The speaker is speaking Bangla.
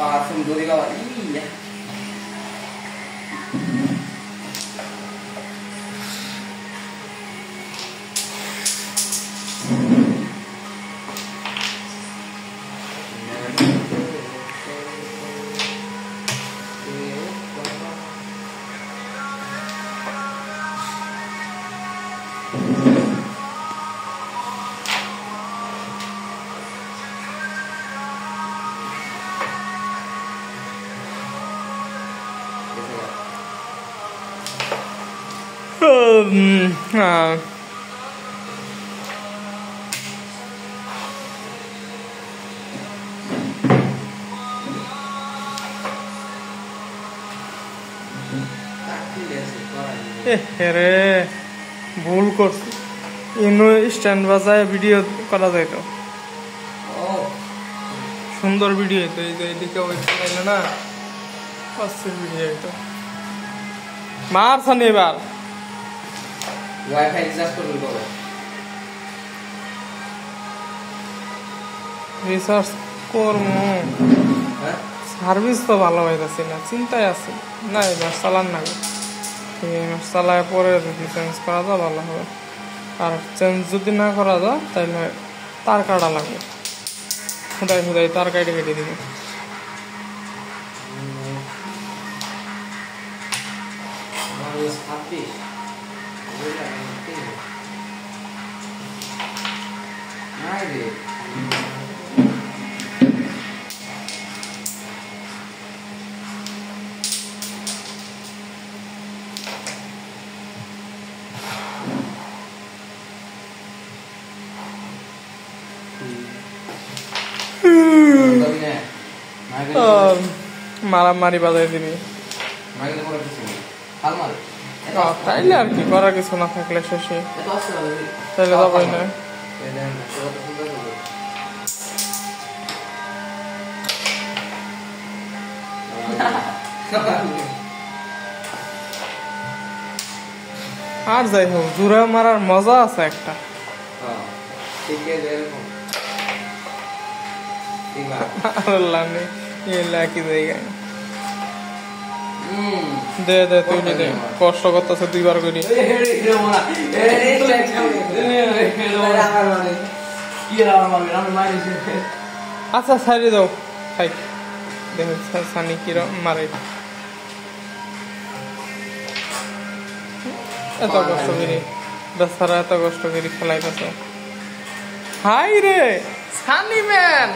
পারফিউম দড়ি বাবা ইয়া রে ভুল করছি ইনো স্ট্যান্ড বাজায় ভিডিও করা যায় তো সুন্দর ভিডিও হইতো এই যে এদিকে ওই চাইলে না অস্থির ভিডিও হইতো মারছানি এবার ওয়াইফাই রিচার্জ করবি বাবা রিসার্চ করবো হ্যাঁ সার্ভিস তো ভালো হইতেছে না চিন্তায় আছে না এবার চালান না এই মাস চালায় পরে যদি চেঞ্জ করা যায় ভালো হবে আর চেঞ্জ যদি না করা যায় তাহলে তার কাটা লাগবে খুদাই খুদাই তার কেটে কেটে দিবে মারামারি বাজাই দিবি তাইলে আর কি করার কিছু না থাকলে শেষে তাইলে যাবই না আর যাই হোক জোড়া মারার মজা আছে একটা দে দে তুই দে কষ্ট করতেছে দুইবার করি আচ্ছা সারি দাও খাই দেখো সানি কিরম মারে এত কষ্ট করি বেচারা এত কষ্ট করি খেলাইতেছে হাই রে সানি ম্যান